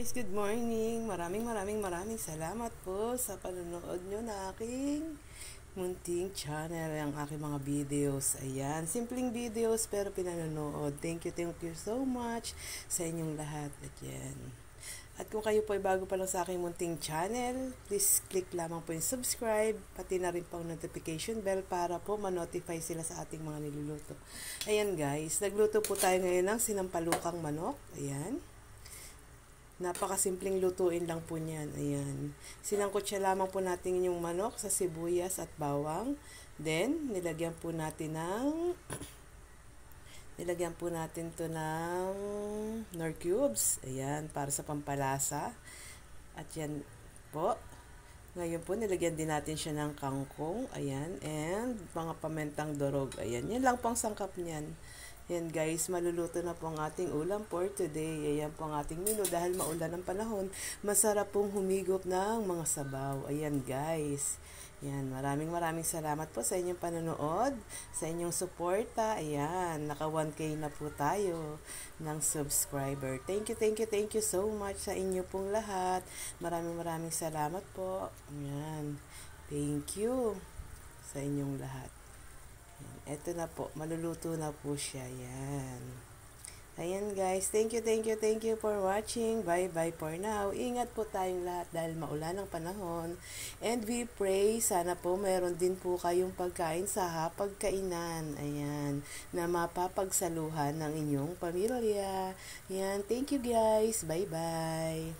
Guys, good morning. Maraming salamat po sa panonood nyo na aking munting channel, ang aking mga videos. Ayan, simpleng videos pero pinanonood. Thank you so much sa inyong lahat. Ayan. At kung kayo po ay bago pa lang sa aking munting channel, please click lamang po yung subscribe, pati na rin po ang notification bell para po ma-notify sila sa ating mga niluluto. Ayan guys, nagluto po tayo ngayon ng sinampalukang manok. Ayan. Napakasimpleng lutuin lang po niyan. Ayan. Sinangkot siya lamang po natin yung manok sa sibuyas at bawang. Then, nilagyan po natin to ng Knorr cubes. Ayan, para sa pampalasa. At yan po. Ngayon po, nilagyan din natin siya ng kangkong. Ayan. And mga pamentang durog. Ayan. Yan lang po ang sangkap niyan. Ayan guys, maluluto na po ang ating ulam for today. Ayan po ang ating menu dahil maulan ang panahon. Masarap pong humigop ng mga sabaw. Ayan guys. Ayan, maraming salamat po sa inyong panonood, sa inyong suporta. Ayan, naka 1K na po tayo ng subscriber. Thank you so much sa inyo pong lahat. Maraming salamat po. Ayan, thank you sa inyong lahat. Ito na po, maluluto na po siya. Yan. Ayan guys, thank you for watching. Bye for now. Ingat po tayong lahat dahil maulan ang panahon. And we pray, sana po meron din po kayong pagkain sa hapagkainan. Ayan, na mapapagsaluhan ng inyong pamilya. Ayan, thank you guys. Bye.